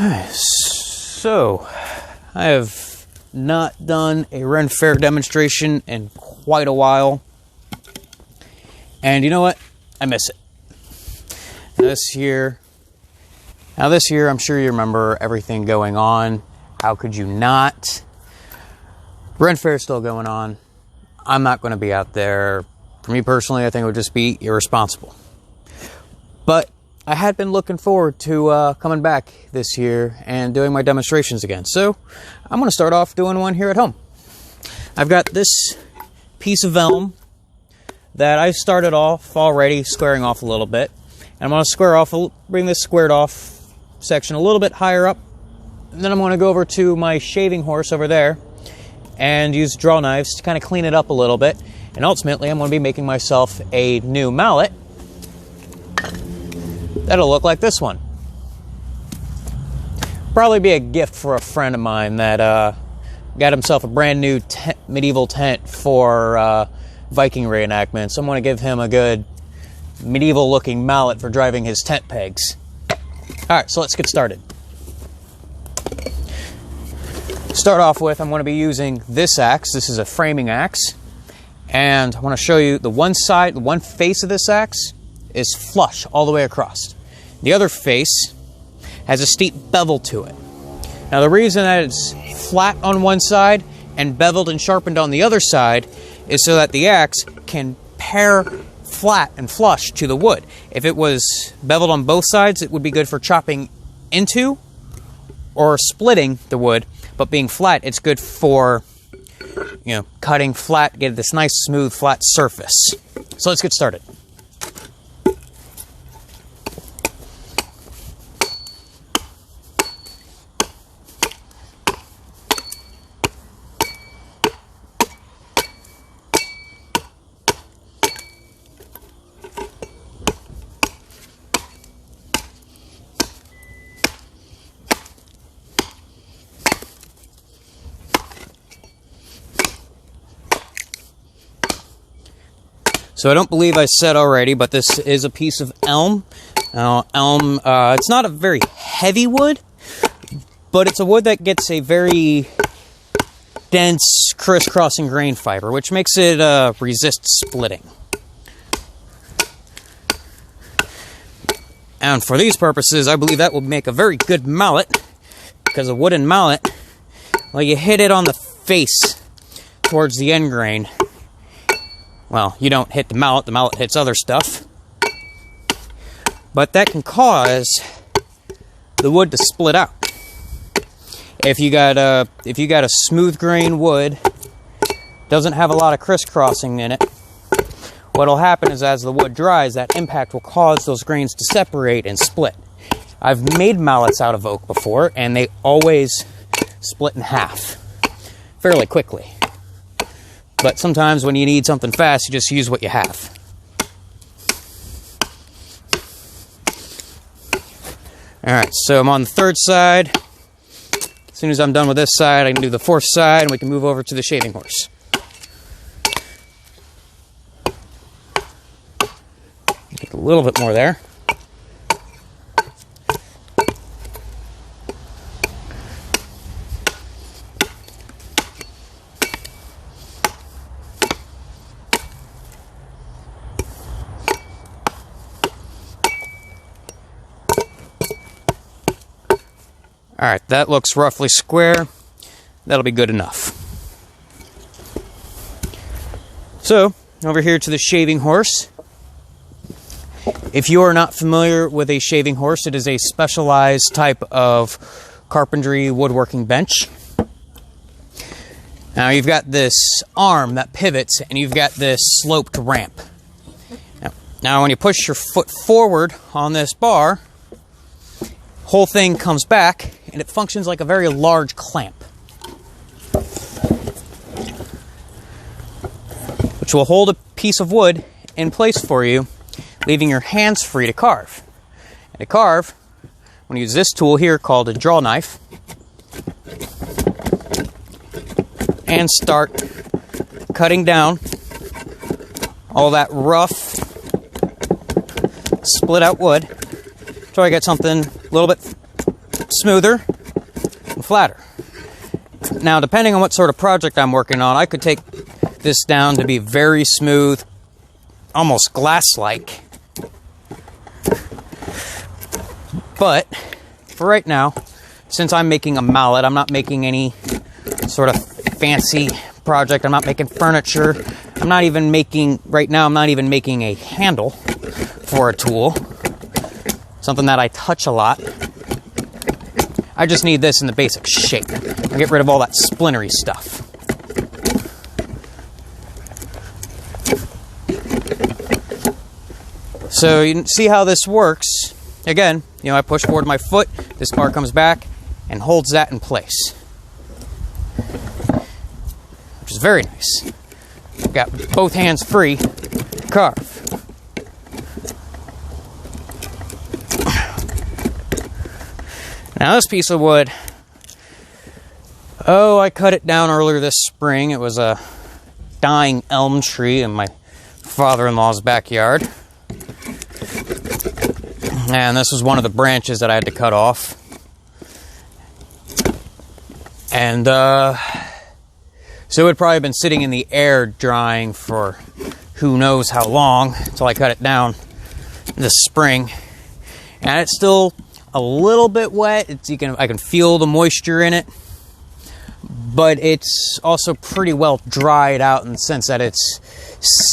So, I have not done a Ren Fair demonstration in quite a while. And you know what? I miss it. This year, I'm sure you remember everything going on. How could you not? Ren Fair is still going on. I'm not going to be out there. For me personally, I think it would just be irresponsible. But I had been looking forward to coming back this year and doing my demonstrations again. So I'm going to start off doing one here at home. I've got this piece of elm that I started off already squaring off a little bit. And I'm going to bring this squared off section a little bit higher up. And then I'm going to go over to my shaving horse over there and use draw knives to kind of clean it up a little bit. And ultimately, I'm going to be making myself a new mallet that'll look like this one. Probably be a gift for a friend of mine that got himself a brand new medieval tent for Viking reenactment. So I'm going to give him a good medieval looking mallet for driving his tent pegs. Alright, so let's get started. Start off with, I'm going to be using this axe. This is a framing axe. And I want to show you the one face of this axe is flush all the way across. The other face has a steep bevel to it. Now the reason that it's flat on one side and beveled and sharpened on the other side is so that the axe can pair flat and flush to the wood. If it was beveled on both sides, it would be good for chopping into or splitting the wood, but being flat, it's good for, cutting flat, get this nice smooth flat surface. So let's get started. So I don't believe I said already, but this is a piece of elm. Now, elm, it's not a very heavy wood, but it's a wood that gets a very dense crisscrossing grain fiber, which makes it resist splitting. And for these purposes, I believe that will make a very good mallet, because a wooden mallet, well, you hit it on the face towards the end grain. Well, you don't hit the mallet hits other stuff. But that can cause the wood to split out. If you got a smooth grain wood, doesn't have a lot of crisscrossing in it, what'll happen is as the wood dries, that impact will cause those grains to separate and split. I've made mallets out of oak before, and they always split in half fairly quickly. But sometimes when you need something fast, you just use what you have. Alright, so I'm on the third side. As soon as I'm done with this side, I can do the fourth side, and we can move over to the shaving horse. Get a little bit more there. Alright, that looks roughly square. That'll be good enough. So, over here to the shaving horse. If you are not familiar with a shaving horse, it is a specialized type of carpentry woodworking bench. Now you've got this arm that pivots, and you've got this sloped ramp. Now when you push your foot forward on this bar, whole thing comes back, and it functions like a very large clamp, which will hold a piece of wood in place for you, leaving your hands free to carve. And to carve, I'm going to use this tool here called a draw knife, and start cutting down all that rough, split out wood until I get something a little bit smoother and flatter. Now, depending on what sort of project I'm working on, I could take this down to be very smooth, almost glass-like. But for right now, since I'm making a mallet, I'm not making any sort of fancy project. I'm not making furniture. I'm not even making a handle for a tool. Something that I touch a lot. I just need this in the basic shape. And get rid of all that splintery stuff. So you can see how this works. Again, I push forward my foot, this bar comes back and holds that in place. Which is very nice. Got both hands free to carve. Now this piece of wood, I cut it down earlier this spring. It was a dying elm tree in my father-in-law's backyard. And this was one of the branches that I had to cut off. And so it had probably been sitting in the air drying for who knows how long until I cut it down this spring. And it's still a little bit wet. I can feel the moisture in it, but it's also pretty well dried out in the sense that it's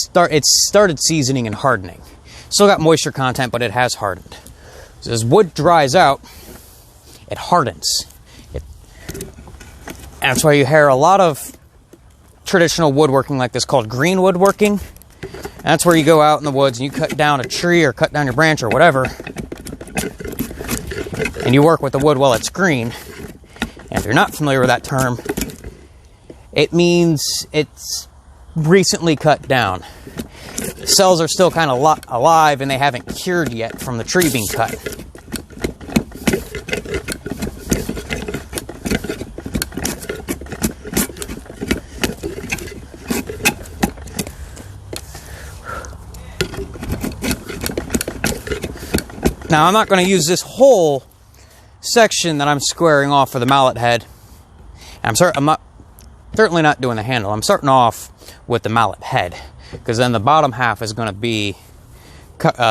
started seasoning and hardening. Still got moisture content, but it has hardened. So as wood dries out, it hardens. And that's why you hear a lot of traditional woodworking like this called green woodworking. And that's where you go out in the woods and you cut down a tree or cut down your branch or whatever, and you work with the wood while it's green. And if you're not familiar with that term, it means it's recently cut down. The cells are still kind of alive and they haven't cured yet from the tree being cut. Now, I'm not going to use this whole section that I'm squaring off for the mallet head. I'm certainly not doing the handle. I'm starting off with the mallet head, because then the bottom half is going to be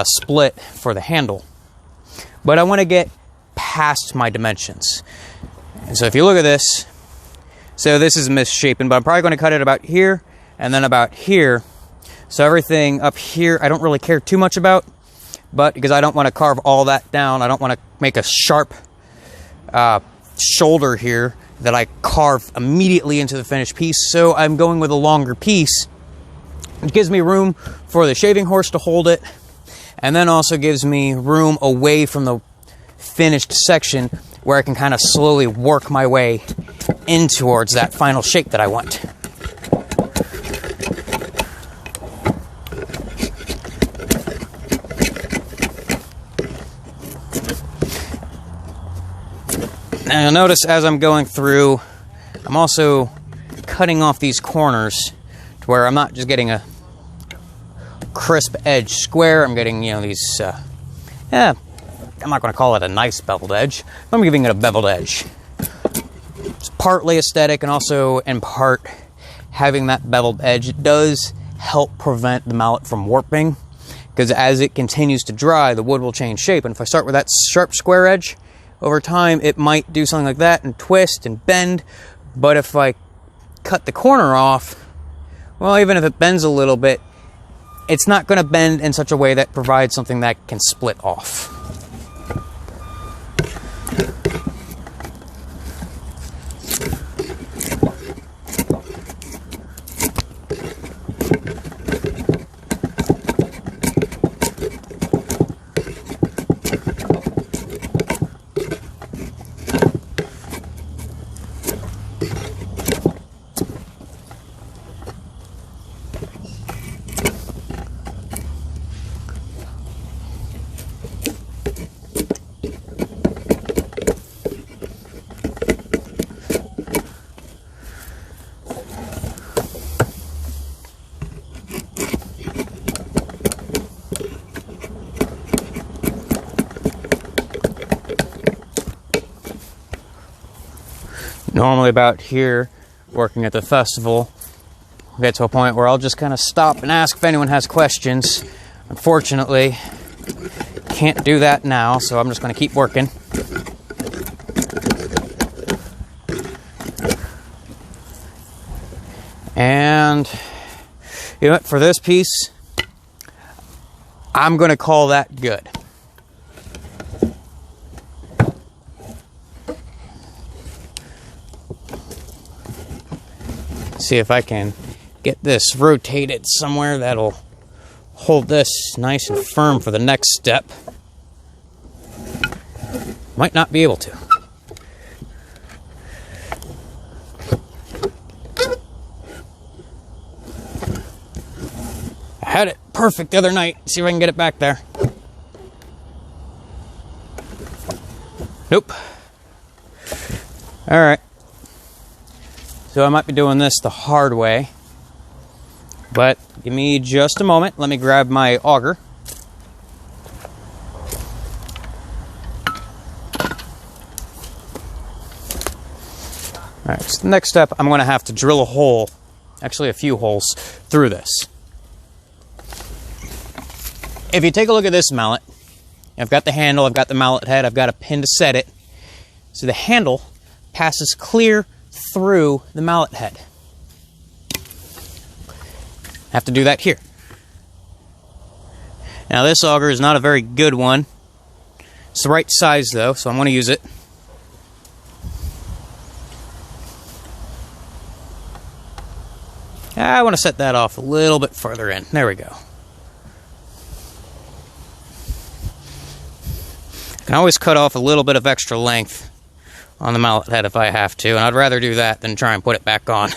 split for the handle. But I want to get past my dimensions. And so if you look at this, so this is misshapen, but I'm probably going to cut it about here and then about here. So everything up here I don't really care too much about, but because I don't want to carve all that down, I don't want to make a sharp shoulder here that I carve immediately into the finished piece. So I'm going with a longer piece. It gives me room for the shaving horse to hold it, and then also gives me room away from the finished section where I can kind of slowly work my way in towards that final shape that I want. Now you'll notice as I'm going through, I'm also cutting off these corners to where I'm not just getting a crisp edge square. I'm getting, these, I'm not going to call it a nice beveled edge, but I'm giving it a beveled edge. It's partly aesthetic, and also in part having that beveled edge does help prevent the mallet from warping, because as it continues to dry, the wood will change shape. And if I start with that sharp square edge, over time it might do something like that and twist and bend. But if I cut the corner off, well, even if it bends a little bit, it's not going to bend in such a way that provides something that can split off. Normally about here, working at the festival, I get to a point where I'll just kind of stop and ask if anyone has questions. Unfortunately, can't do that now, so I'm just going to keep working. And you know what, for this piece, I'm going to call that good. See if I can get this rotated somewhere that'll hold this nice and firm for the next step. Might not be able to. I had it perfect the other night. See if I can get it back there. Nope. All right. So I might be doing this the hard way, but give me just a moment. Let me grab my auger. All right, so the next step, I'm going to have to drill a hole, actually a few holes, through this. If you take a look at this mallet, I've got the handle, I've got the mallet head, I've got a pin to set it. So the handle passes clear through the mallet head. I have to do that here. Now this auger is not a very good one. It's the right size though, so I'm going to use it. I want to set that off a little bit further in. There we go. I can always cut off a little bit of extra length on the mallet head if I have to, and I'd rather do that than try and put it back on.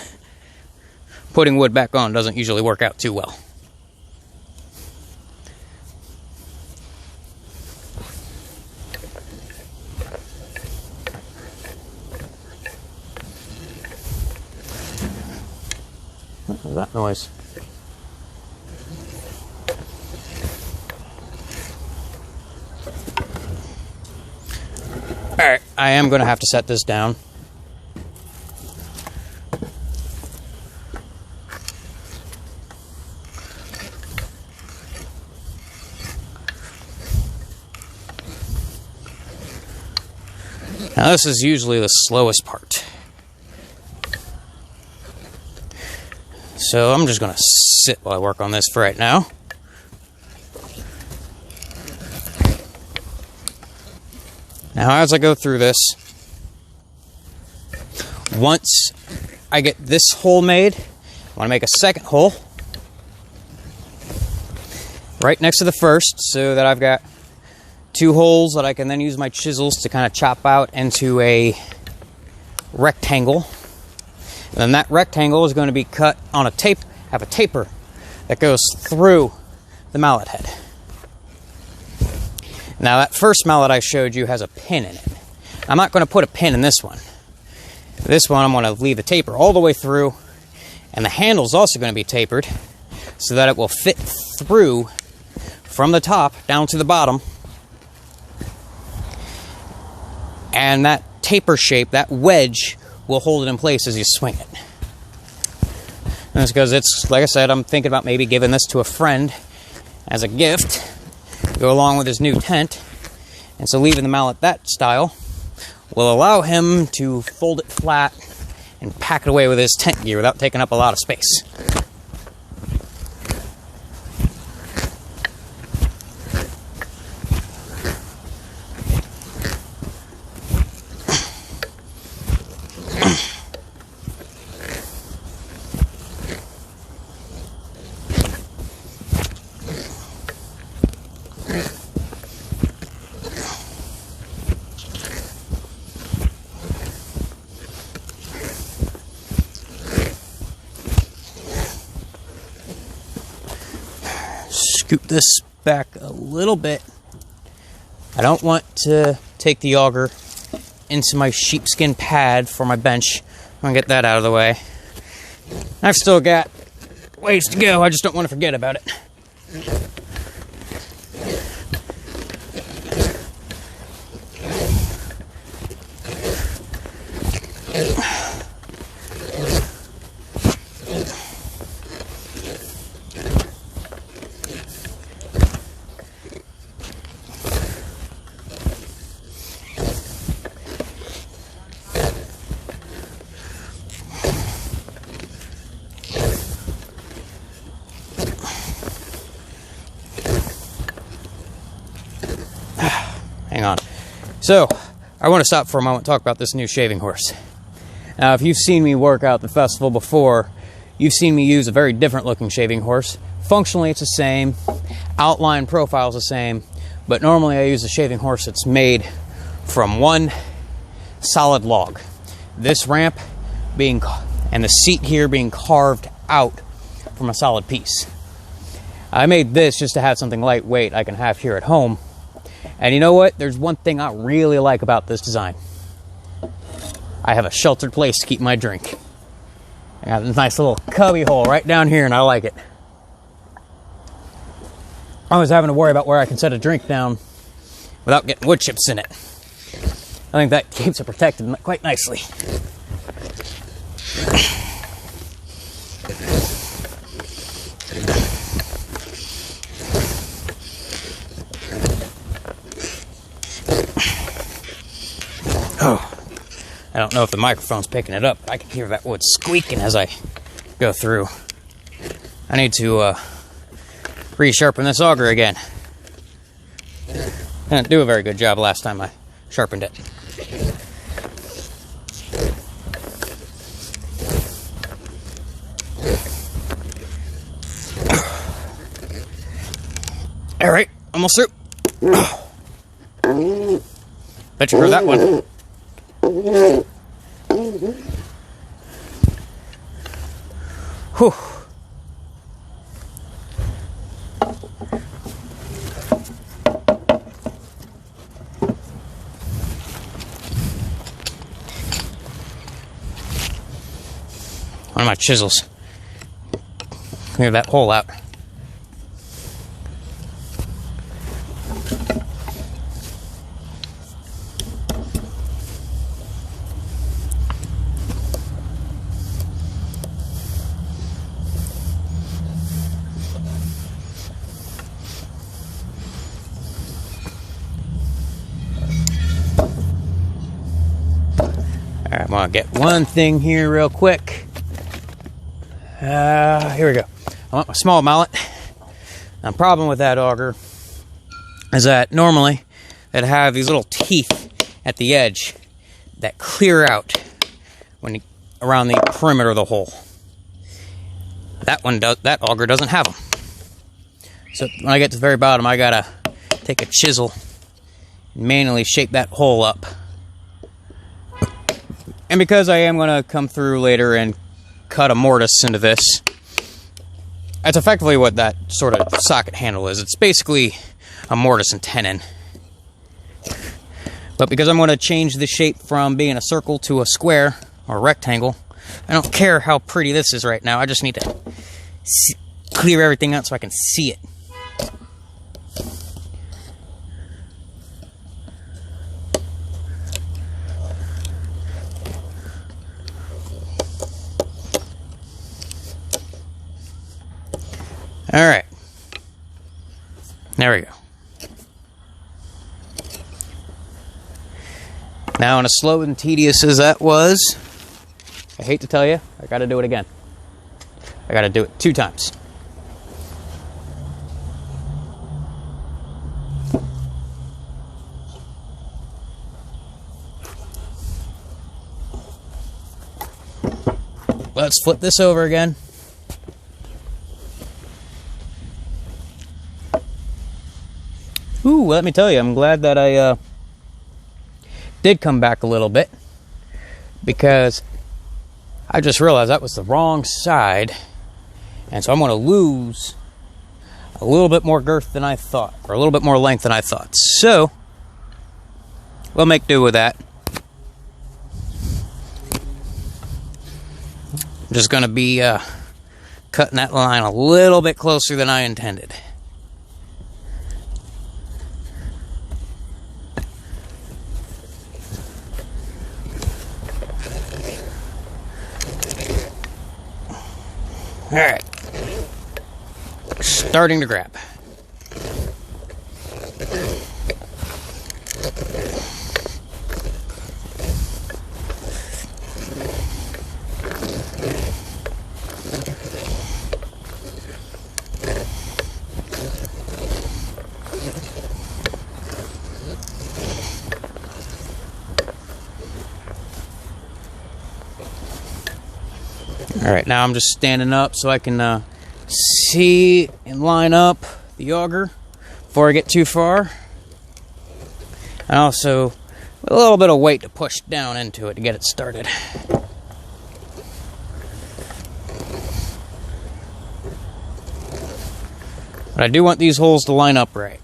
Putting wood back on doesn't usually work out too well. What was that noise? Alright, I am going to have to set this down. Now this is usually the slowest part. So I'm just going to sit while I work on this for right now. Now as I go through this, once I get this hole made, I want to make a second hole right next to the first so that I've got two holes that I can then use my chisels to kind of chop out into a rectangle. And then that rectangle is going to be cut on a tape, have a taper that goes through the mallet head. Now that first mallet I showed you has a pin in it. I'm not going to put a pin in this one. This one I'm going to leave the taper all the way through, and the handle is also going to be tapered so that it will fit through from the top down to the bottom. And that taper shape, that wedge, will hold it in place as you swing it. And that's because it's, like I said, I'm thinking about maybe giving this to a friend as a gift, go along with his new tent. And so leaving the mallet that style will allow him to fold it flat and pack it away with his tent gear without taking up a lot of space. Scoop this back a little bit. I don't want to take the auger into my sheepskin pad for my bench. I'm going to get that out of the way. I've still got ways to go. I just don't want to forget about it. Hang on. So, I want to stop for a moment and talk about this new shaving horse. Now, if you've seen me work out at the festival before, you've seen me use a very different looking shaving horse. Functionally, it's the same. Outline profile is the same. But normally I use a shaving horse that's made from one solid log. This ramp being, and the seat here being carved out from a solid piece. I made this just to have something lightweight I can have here at home. And you know what? There's one thing I really like about this design. I have a sheltered place to keep my drink. I got this nice little cubby hole right down here, and I like it. I was having to worry about where I can set a drink down without getting wood chips in it. I think that keeps it protected quite nicely. Oh, I don't know if the microphone's picking it up. I can hear that wood squeaking as I go through. I need to resharpen this auger again. I didn't do a very good job last time I sharpened it. All right, almost through. Bet you heard that one. Whew. One of my chisels. Clear that hole out. Alright, I'm gonna get one thing here real quick. Here we go. I want my small mallet. Now, the problem with that auger is that normally it'd have these little teeth at the edge that clear out around the perimeter of the hole. That auger doesn't have them. So when I get to the very bottom, I gotta take a chisel and manually shape that hole up. And because I am gonna come through later and cut a mortise into this, that's effectively what that sort of socket handle is. It's basically a mortise and tenon. But because I'm going to change the shape from being a circle to a square or a rectangle, I don't care how pretty this is right now. I just need to clear everything out so I can see it. All right, there we go. Now, and as slow and tedious as that was, I hate to tell you, I got to do it again. I got to do it 2 times. Let's flip this over again. Ooh, let me tell you, I'm glad that I did come back a little bit, because I just realized that was the wrong side, and so I'm going to lose a little bit more girth than I thought, or a little bit more length than I thought. So, we'll make do with that. I'm just going to be cutting that line a little bit closer than I intended. Alright. Starting to grab. Alright, now I'm just standing up so I can see and line up the auger before I get too far. And also a little bit of weight to push down into it to get it started. But I do want these holes to line up right.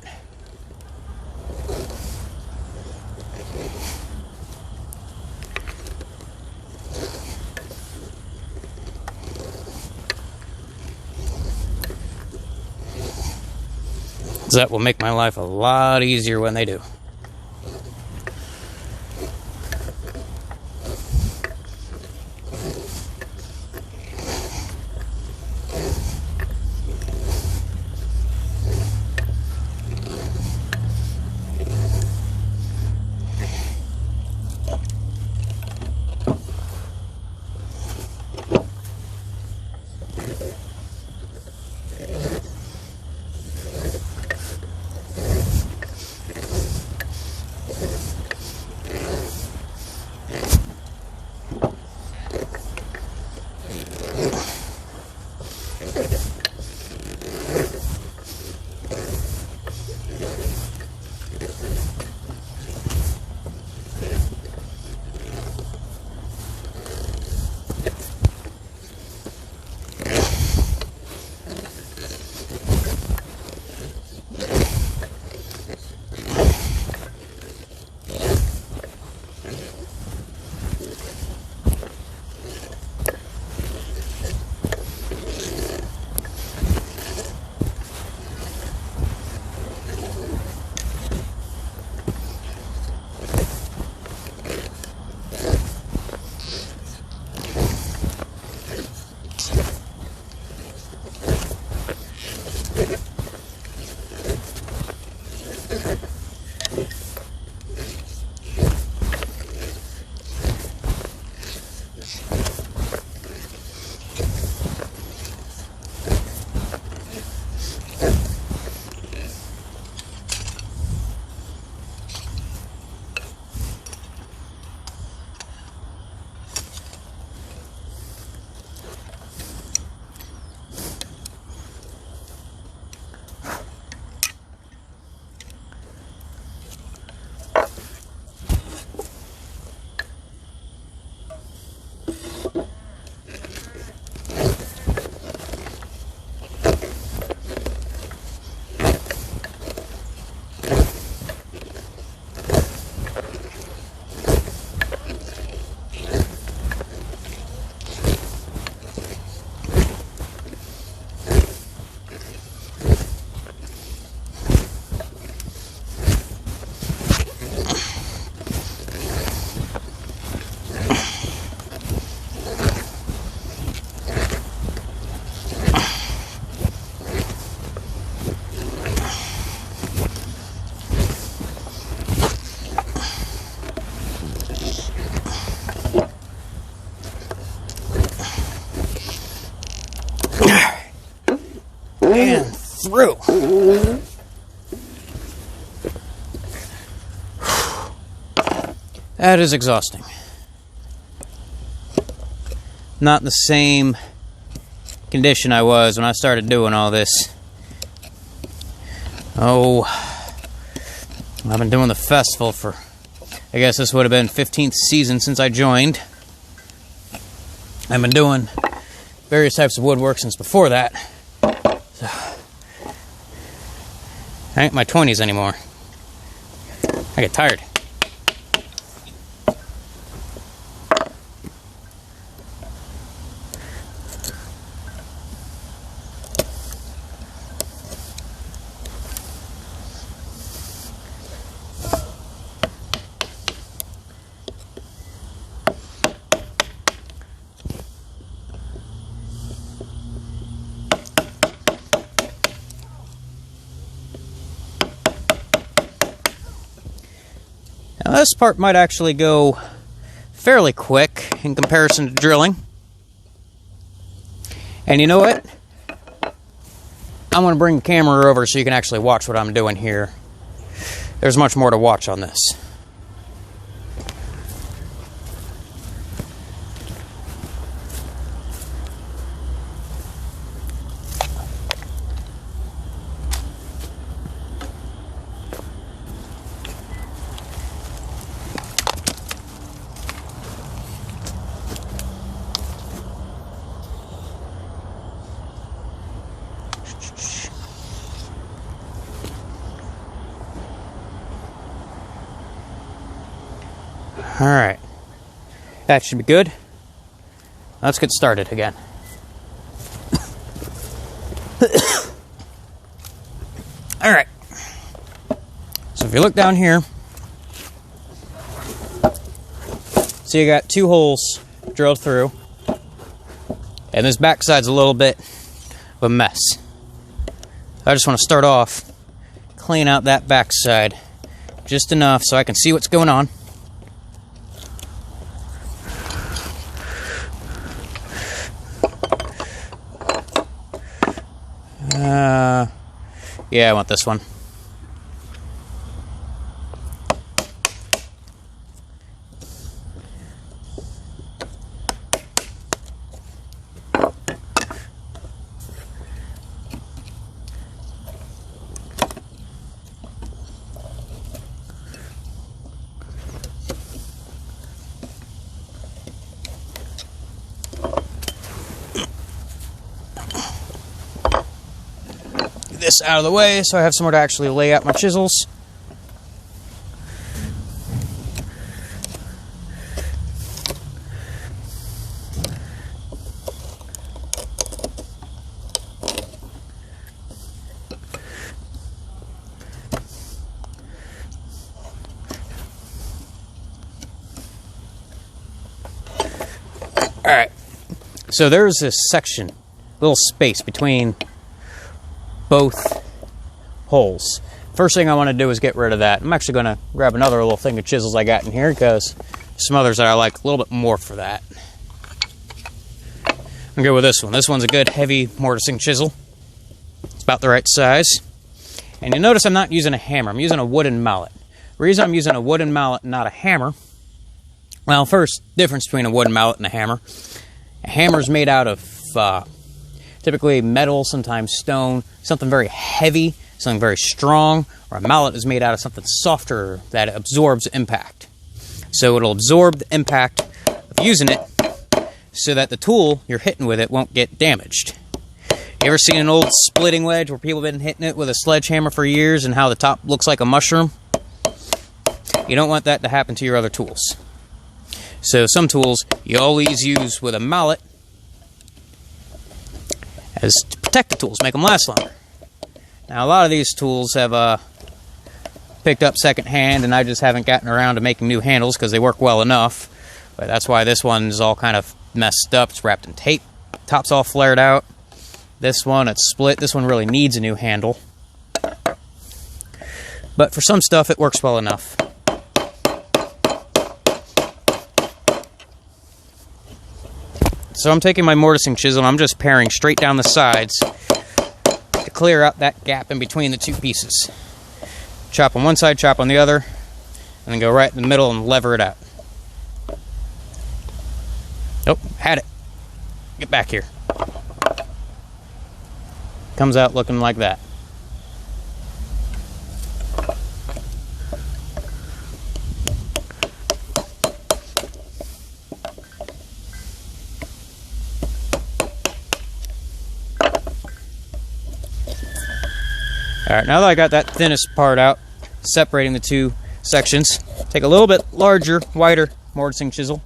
That will make my life a lot easier when they do. And through. That is exhausting. Not in the same condition I was when I started doing all this. Oh, I've been doing the festival for, I guess this would have been 15th season since I joined. I've been doing various types of woodwork since before that. So, I ain't my 20s anymore. I get tired. This part might actually go fairly quick in comparison to drilling. And you know what? I'm going to bring the camera over so you can actually watch what I'm doing here. There's much more to watch on this. Alright, that should be good. Let's get started again. Alright, so if you look down here, so you got 2 holes drilled through, and this backside's a little bit of a mess. I just want to start off, clean out that backside just enough so I can see what's going on. Yeah, I want this one. This out of the way so I have somewhere to actually lay out my chisels. Alright, so there's this section, little space between both holes. First thing I want to do is get rid of that. I'm actually going to grab another little thing of chisels I got in here because some others that I like a little bit more for that. I'm going to go with this one. This one's a good heavy mortising chisel. It's about the right size. And you notice I'm not using a hammer. I'm using a wooden mallet. The reason I'm using a wooden mallet and not a hammer, well, first, difference between a wooden mallet and a hammer. A hammer's made out of typically metal, sometimes stone, something very heavy, something very strong, or a mallet is made out of something softer that absorbs impact. So it'll absorb the impact of using it so that the tool you're hitting with it won't get damaged. You ever seen an old splitting wedge where people have been hitting it with a sledgehammer for years and how the top looks like a mushroom? You don't want that to happen to your other tools. So some tools you always use with a mallet as to protect the tools, make them last longer. Now a lot of these tools have picked up secondhand and I just haven't gotten around to making new handles because they work well enough. But that's why this one's all kind of messed up. It's wrapped in tape. Top's all flared out. This one, it's split. This one really needs a new handle. But for some stuff, it works well enough. So I'm taking my mortising chisel and I'm just paring straight down the sides to clear out that gap in between the 2 pieces. Chop on one side, chop on the other, and then go right in the middle and lever it out. Nope, had it. Get back here. Comes out looking like that. Alright, now that I got that thinnest part out, separating the 2 sections, take a little bit larger, wider mortising chisel.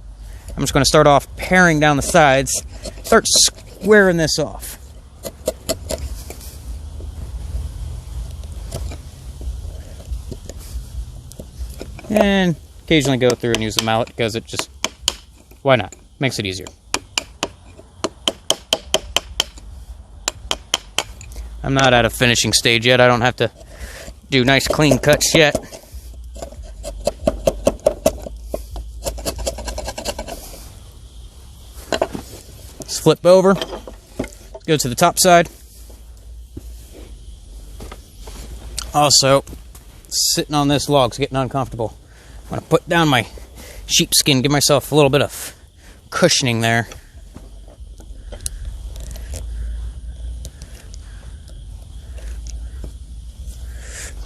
I'm just going to start off paring down the sides, start squaring this off. And occasionally go through and use the mallet because it just, why not? Makes it easier. I'm not at a finishing stage yet. I don't have to do nice clean cuts yet. Let's flip over. Go to the top side. Also, sitting on this log's getting uncomfortable. I'm going to put down my sheepskin, give myself a little bit of cushioning there.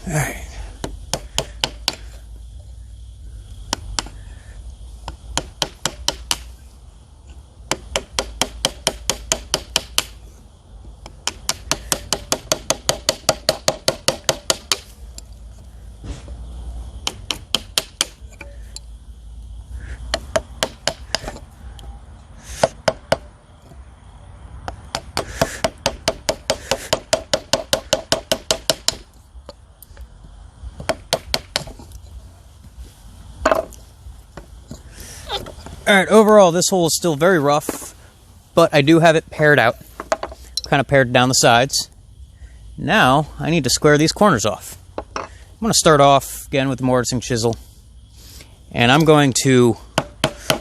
Alright. Alright, overall this hole is still very rough, but I do have it pared out. Kind of pared down the sides. Now, I need to square these corners off. I'm going to start off again with the mortising chisel. And I'm going to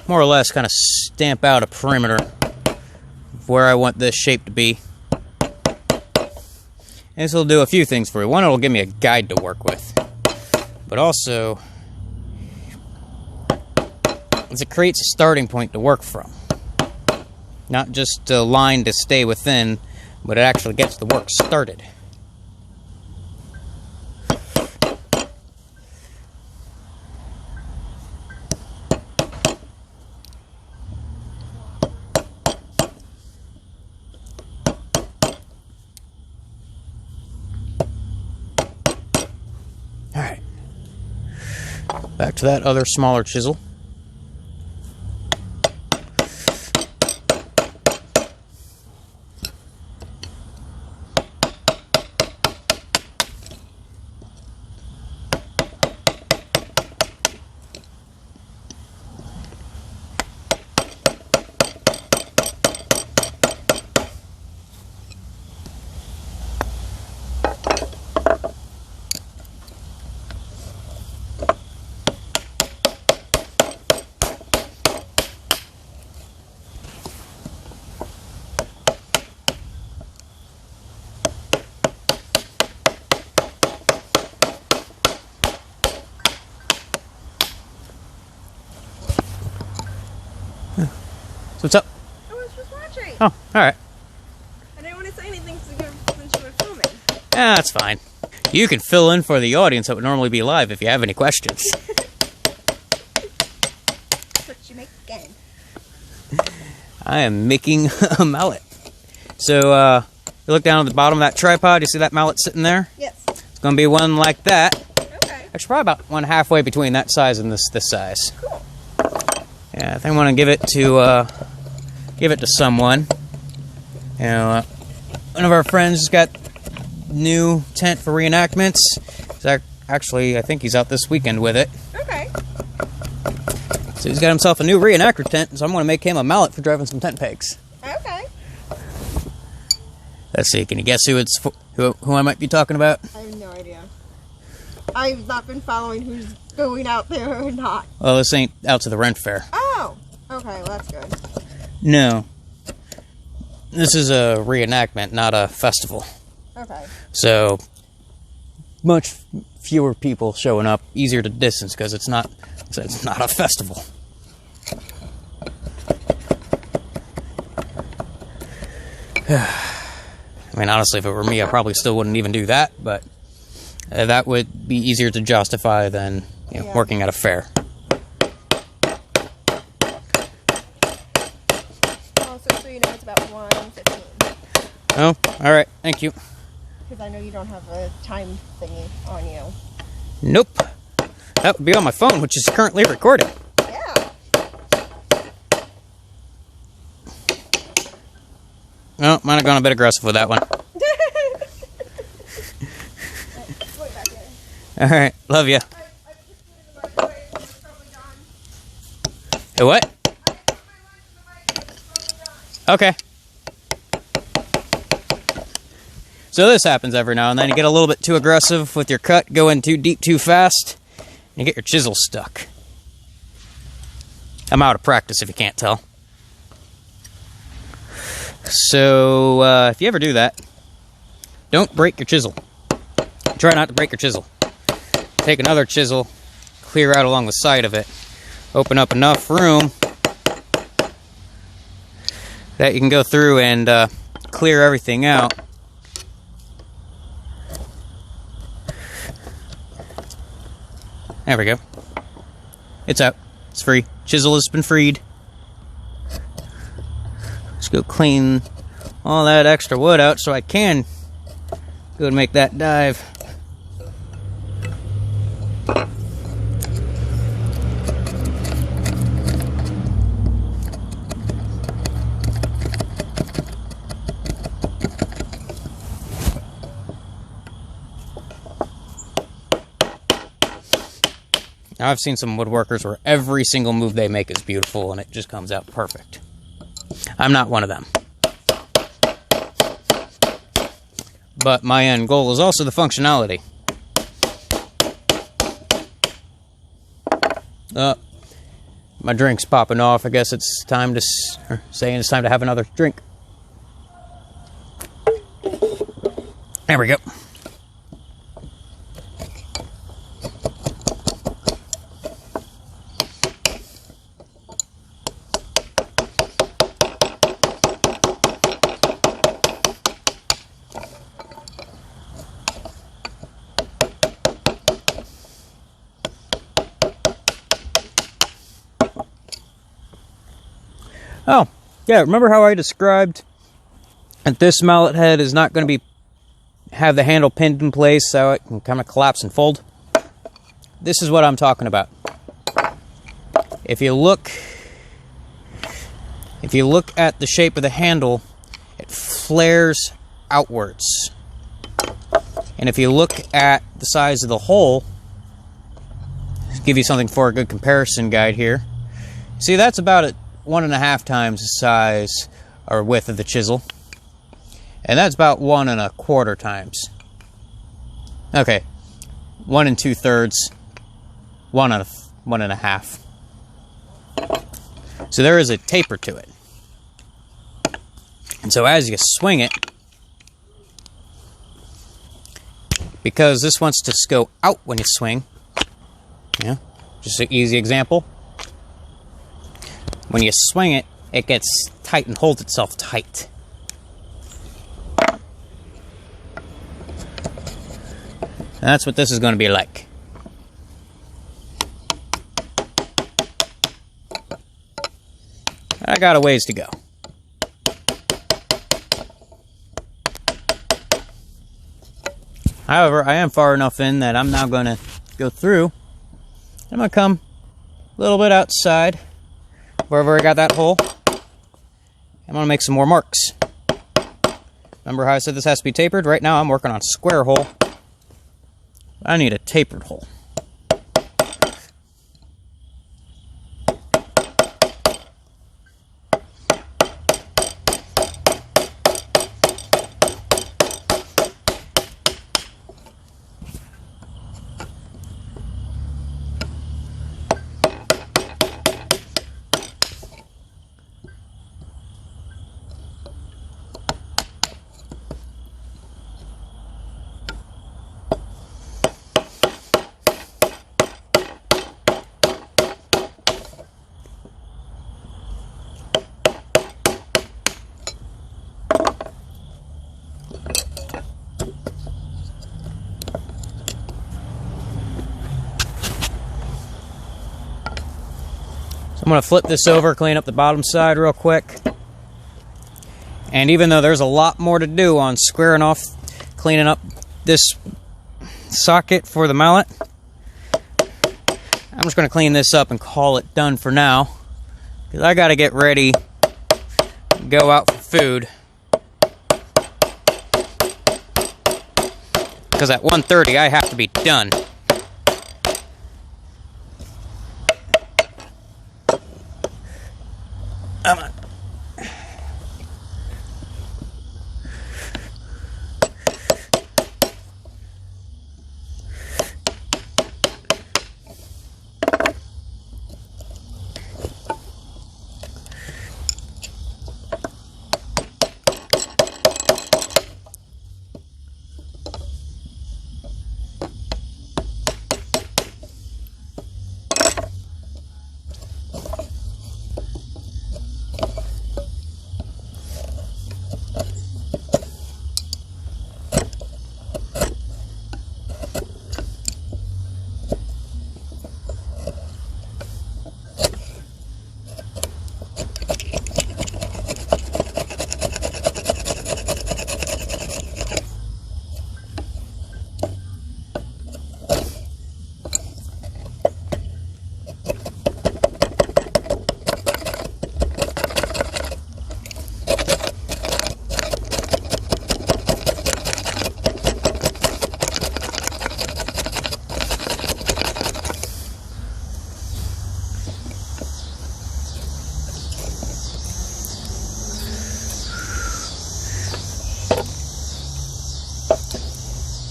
more or less kind of stamp out a perimeter of where I want this shape to be. And this will do a few things for you. One, it'll give me a guide to work with. But also, it creates a starting point to work from. Not just a line to stay within, but it actually gets the work started. Alright. Back to that other smaller chisel. What's up? I was just watching. Oh, alright. I didn't want to say anything since you were filming. Yeah, that's fine. You can fill in for the audience that would normally be live if you have any questions. What you make again? I am making a mallet. So, you look down at the bottom of that tripod, you see that mallet sitting there? Yes. It's going to be one like that. Okay. Actually, probably about one halfway between that size and this size. Cool. Yeah, I think I want to give it to someone. You know, one of our friends has got new tent for reenactments. Actually, I think he's out this weekend with it. Okay. So he's got himself a new reenactor tent, so I'm going to make him a mallet for driving some tent pegs. Okay. Let's see, can you guess who I might be talking about? I have no idea. I've not been following who's going out there or not. Well, this ain't out to the Ren Fair. Oh. Okay, well that's good. No. This is a reenactment, not a festival. Okay. So, much fewer people showing up, easier to distance because it's not a festival. I mean, honestly, if it were me, I probably still wouldn't even do that, but that would be easier to justify than working at a fair. Also, so you know, it's about 1:15. Oh, alright, thank you. Because I know you don't have a time thingy on you. Nope. That would be on my phone, which is currently recording. Yeah. Well, might have gone a bit aggressive with that one. Alright, love ya. Hey, what? Okay. So this happens every now and then. You get a little bit too aggressive with your cut, go in too deep too fast, and you get your chisel stuck. I'm out of practice if you can't tell. So, if you ever do that, don't break your chisel. Try not to break your chisel. Take another chisel, clear out along the side of it. Open up enough room that you can go through and clear everything out. There we go. It's out. It's free. Chisel has been freed. Let's go clean all that extra wood out so I can go and make that dive. Now, I've seen some woodworkers where every single move they make is beautiful and it just comes out perfect. I'm not one of them. But my end goal is also the functionality. My drink's popping off. I guess it's time to, saying it's time to have another drink. There we go. Oh, yeah, remember how I described that this mallet head is not going to have the handle pinned in place so it can kind of collapse and fold? This is what I'm talking about. If you look at the shape of the handle, it flares outwards. And if you look at the size of the hole, to give you something for a good comparison guide here, see, that's about 1.5 times the size or width of the chisel, and that's about 1 1/4 times. Okay, 1 2/3, 1 1/2. So there is a taper to it, and so as you swing it, because this wants to go out when you swing, yeah, just an easy example. When you swing it, it gets tight and holds itself tight. And that's what this is going to be like. I got a ways to go. However, I am far enough in that I'm now going to go through. I'm going to come a little bit outside, wherever I got that hole. I'm going to make some more marks. Remember how I said this has to be tapered? Right now I'm working on a square hole. I need a tapered hole. I'm going to flip this over, clean up the bottom side real quick. And even though there's a lot more to do on squaring off, cleaning up this socket for the mallet, I'm just going to clean this up and call it done for now, because I got to get ready to go out for food. Because at 1:30 I have to be done. Come on.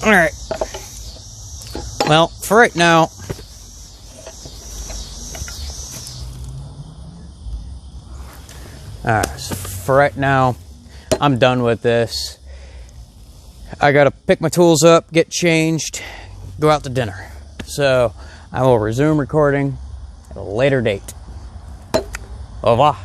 Alright. Well, for right now, I'm done with this. I gotta pick my tools up, get changed, go out to dinner. So I will resume recording at a later date. Au revoir.